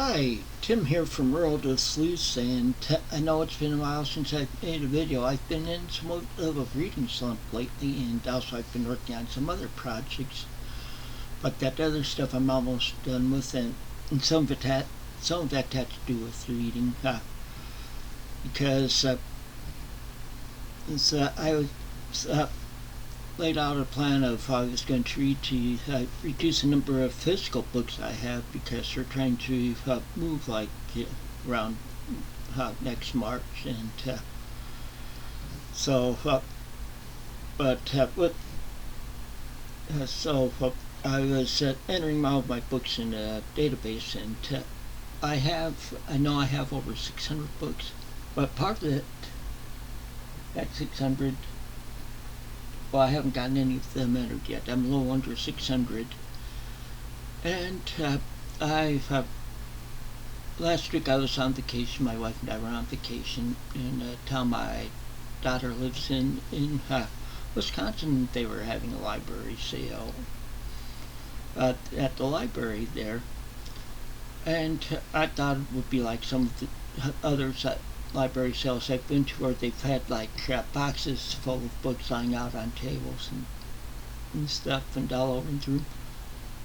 Hi, Tim here from Rural to Sleuths, and I know it's been a while since I've made a video. I've been in somewhat of a reading slump lately, and also I've been working on some other projects. But that other stuff I'm almost done with, and some of that had to do with reading, because I was laid out a plan of how I was going to read to reduce the number of physical books I have, because we're trying to move around next March, and I was entering all of my books in a database, and I know I have over 600 books, but part of it, that 600, well, I haven't gotten any of them entered yet. I'm a little under 600. And last week I was on vacation. My wife and I were on vacation in a town my daughter lives in Wisconsin. They were having a library sale at the library there. And I thought it would be like some of the others library sales I've been to, where they've had boxes full of books lying out on tables and stuff and all over the room.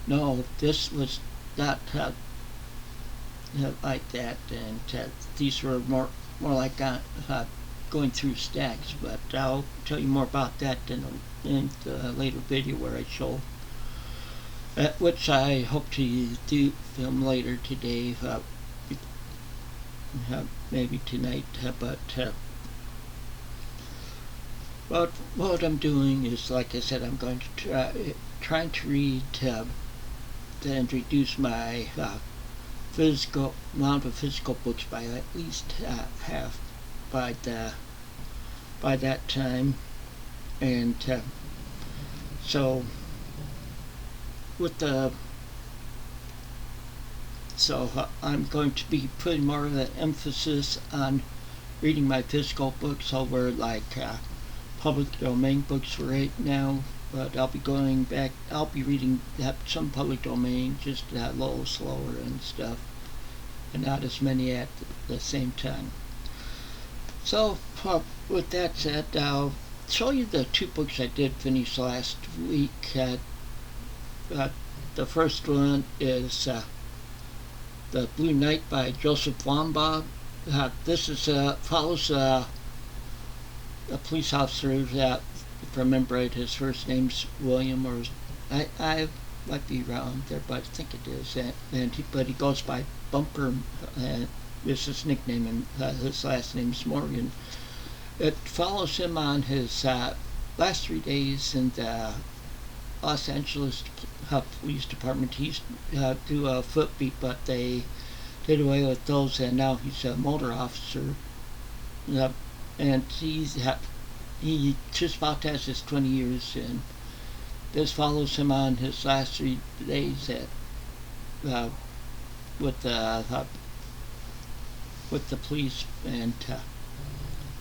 No, this was not like that, and these were more like going through stacks. But I'll tell you more about that in the later video where I show, which I hope to film later today. Maybe tonight, but what I'm doing is, like I said, I'm going to trying to read and reduce my physical amount of physical books by at least half by that time, and so I'm going to be putting more of an emphasis on reading my physical books over public domain books right now. But I'll be going back. I'll be reading some public domain, just a little slower and stuff, and not as many at the same time. So with that said, I'll show you the two books I did finish last week. The first one is The Blue Knight by Joseph Wambaugh. This follows a police officer that, if I remember right, his first name's William, or I might be wrong there, but I think it is. But he goes by Bumper, this is his nickname, and his last name's Morgan. It follows him on his last 3 days in the Los Angeles Police Department. He used to do a foot beat, but they did away with those, and now he's a motor officer. And he just about has his 20 years, and this follows him on his last 3 days with the police, and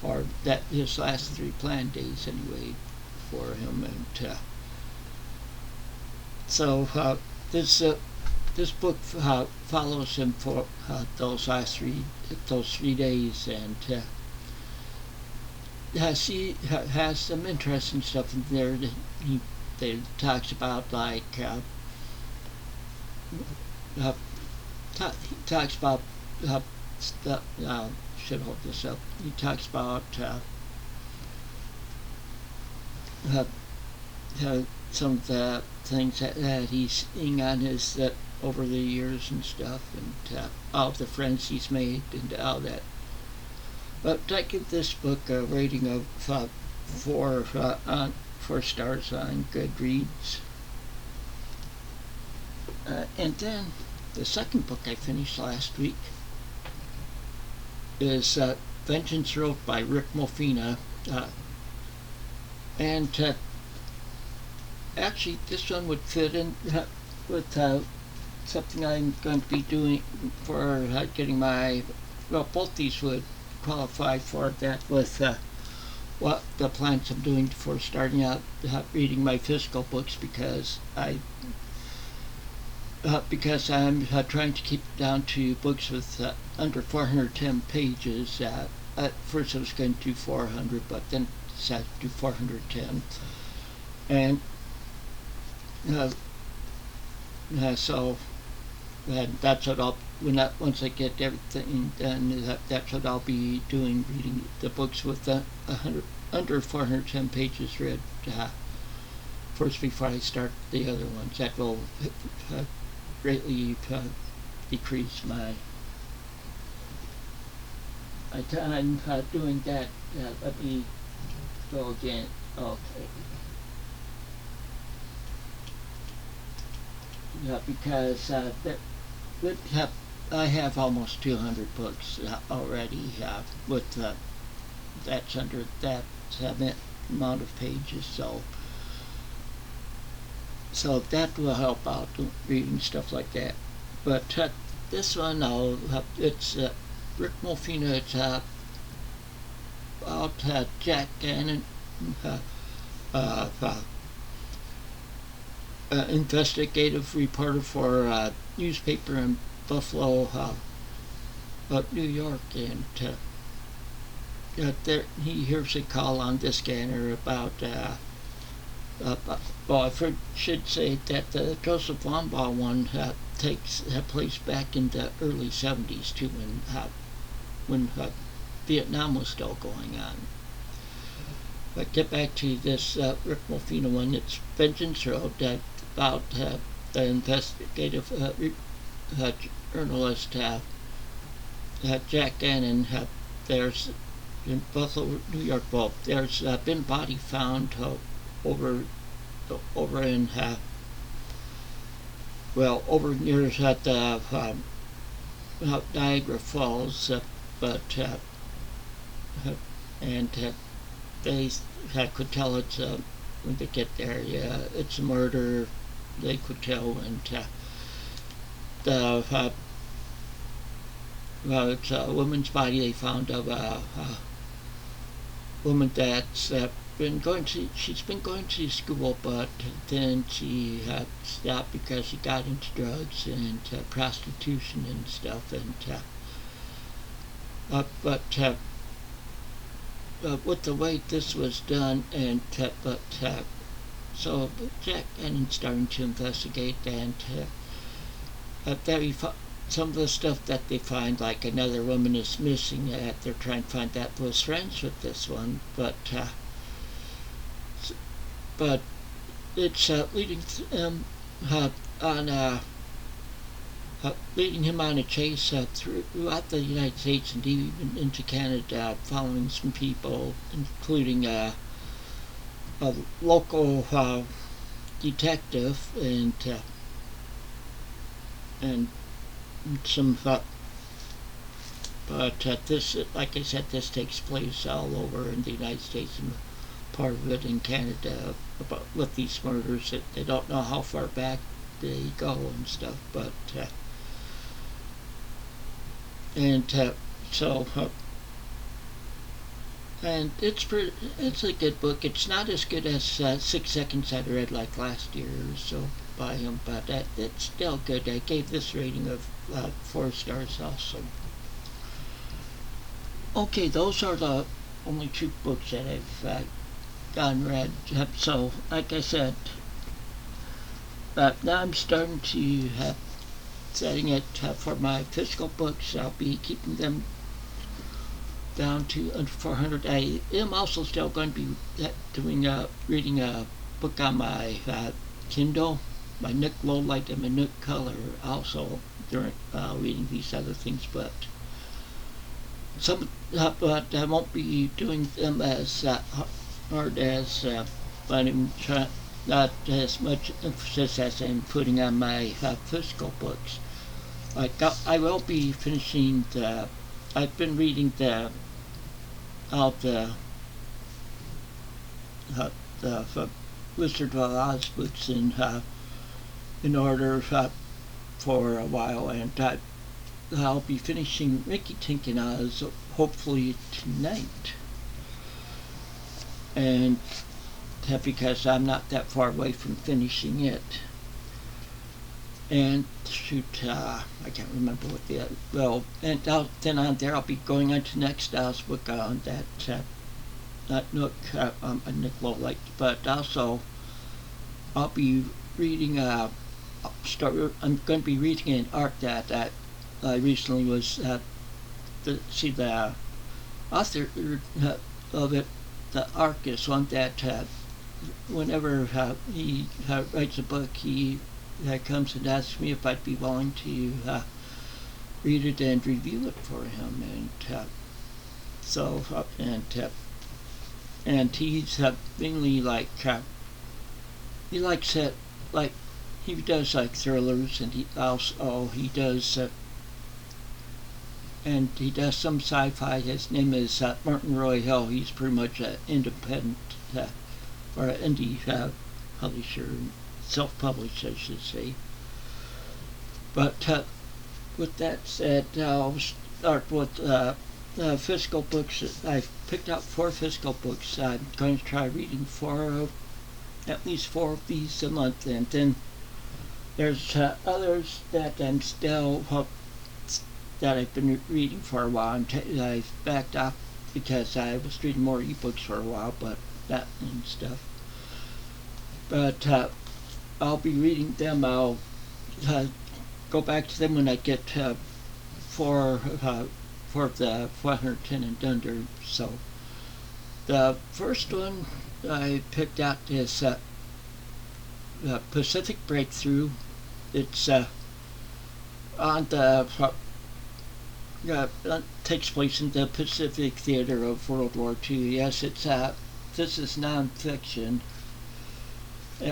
or that his last 3 planned days anyway for him, and so this book follows him for those last 3 days, and he has some interesting stuff in there that he talks about, he talks about should hold this up. He talks about some of the things that he's seeing on his over the years and stuff, and all the friends he's made and all that. But I give this book a rating of 4 stars on Goodreads. And then the second book I finished last week is Vengeance Wrote by Rick Mofina, and actually this one would fit in with something I'm going to be doing for getting my, both these would qualify for that, with what the plans I'm doing for starting out reading my physical books, because because I'm trying to keep it down to books with under 410 pages. At first I was going to do 400, but then decided to do 410. And so that's what I'll, once I get everything done, that's what I'll be doing, reading the books with under 410 pages read first before I start the other ones. That will greatly decrease my time doing that. Let me go again. Okay. Yeah, because I have almost 200 books already with that's under that amount of pages, so that will help out reading stuff like that. But this one, it's Rick Mofina. It's about Jack Gannon, investigative reporter for a newspaper in Buffalo, New York, and there he hears a call on the scanner about well, I should say that the Joseph Wambaugh one takes place back in the early 70s too, when Vietnam was still going on. But get back to this Rick Mofina one. It's Vengeance Road, about the investigative journalist Jack Gannon. There's in Buffalo, New York. Well, there's been a body found over in over near at the Niagara Falls, but and they could tell it's when they get there. Yeah, it's a murder. They could tell, and it's a woman's body they found of a woman that's she's been going to school, but then she had stopped because she got into drugs and prostitution and stuff, and with the way this was done, and so Jack Gannon's starting to investigate, and some of the stuff that they find, like another woman is missing, they're trying to find that was friends with this one, but it's leading leading him on a chase throughout the United States and even into Canada, following some people, including a local detective and some. But this, like I said, this takes place all over in the United States and part of it in Canada. With these murders, they don't know how far back they go and stuff, but and it's a good book. It's not as good as 6 Seconds I read like last year or so by him, but it's still good. I gave this rating of 4 stars also. Okay, those are the only 2 books that I've gotten read. So, like I said, now I'm starting to setting it for my physical books. I'll be keeping them down to under 400. I am also still going to be reading a book on my Kindle, my Nook Lowlight and my Nook Color, also during reading these other things, but but I won't be doing them as hard as, but I'm not as much emphasis as I'm putting on my physical books. I will be finishing I've been reading the Wizard of Oz books in order for a while, and I'll be finishing Rinkitink and Oz hopefully tonight, and because I'm not that far away from finishing it. and shoot, I can't remember what the well, and then on there I'll be going on to next book on that not Nook, Nick Lowlight, but also I'll be reading. I'm going to be reading an arc that I recently was the author of it. The arc is one that whenever he writes a book, he comes and asks me if I'd be willing to read it and review it for him, and he's mainly like he likes it, like he does like thrillers, and he does and he does some sci-fi. His name is Martin Roy Hill. He's pretty much an independent or an indie publisher, self-published, I should say. But with that said, I'll start with physical books. I've picked out 4 physical books. I'm going to try reading at least 4 of these a month, and then there's others that I'm still that I've been reading for a while. I've backed off because I was reading more ebooks for a while, but that and stuff. But I'll be reading them. I'll go back to them when I get for the 410 and under. So the first one I picked out is Pacific Breakthrough. It's on the takes place in the Pacific theater of World War II. Yes, this is non-fiction,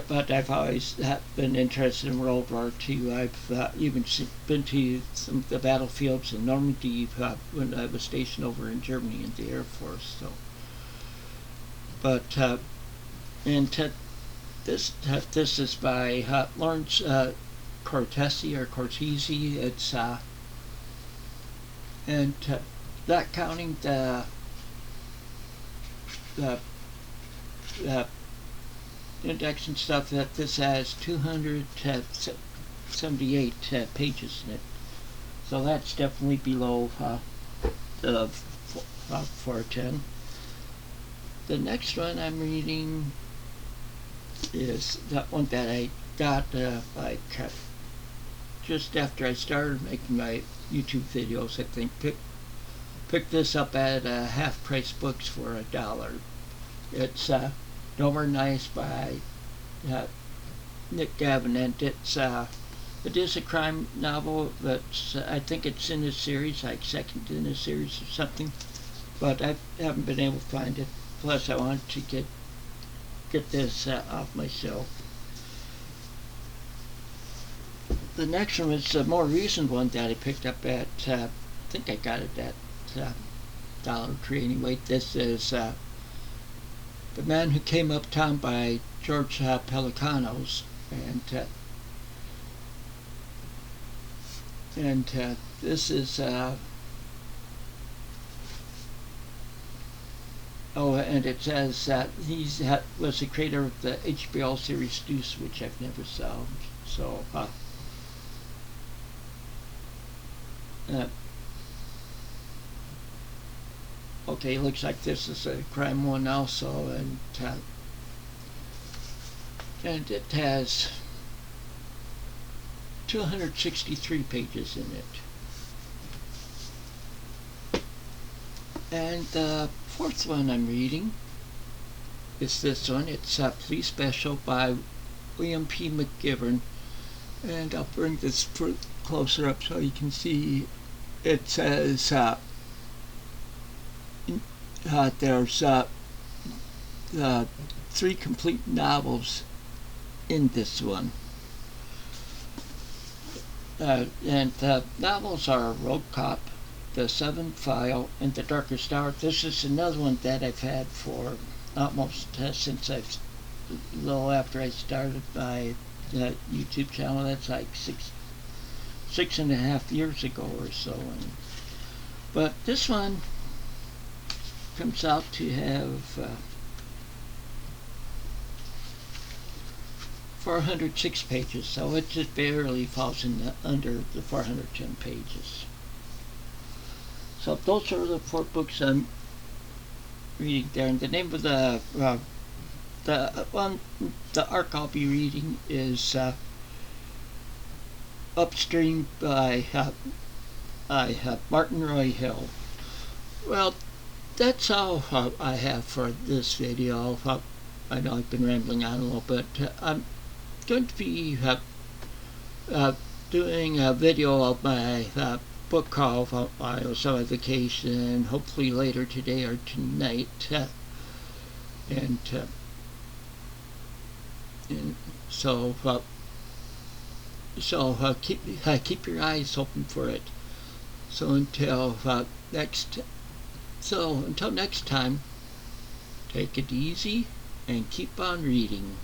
but I've always been interested in World War II. I've even been to some of the battlefields in Normandy when I was stationed over in Germany in the Air Force. So, but this is by Lawrence Cortesi or Cortesi. It's and not counting the index and stuff, that this has 278 pages in it. So that's definitely below the 410. The next one I'm reading is that one that I got just after I started making my YouTube videos. I think picked this up at Half Price Books for $1. It's Nowhere Nice by Nick Gavin, and it is a crime novel. That's I think it's in a series, like second in a series or something, but I haven't been able to find it. Plus, I wanted to get this off my shelf. The next one is a more recent one that I picked up at, I think I got it at Dollar Tree anyway. This is The Man Who Came Uptown by George Pelecanos, and this is and it says that he was the creator of the HBO series Deuce, which I've never saw. So okay, looks like this is a crime one also, and it has 263 pages in it. And the 4th one I'm reading is this one. It's Police Special by William P. McGivern, and I'll bring this closer up so you can see. It says there's 3 complete novels in this one. And the novels are Road Cop, The Seventh File, and The Darkest Hour. This is another one that I've had for almost since a little after I started my YouTube channel. That's like six and a half years ago or so. But this one comes out to have 406 pages, so it just barely falls under the 410 pages. So those are the 4 books I'm reading there, and the name of the arc I'll be reading is Upstream by Martin Roy Hill. Well, that's all I have for this video. I know I've been rambling on a little bit. I'm going to be doing a video of my book called I Was on Vacation, hopefully later today or tonight. And so keep your eyes open for it. So until next time, take it easy and keep on reading.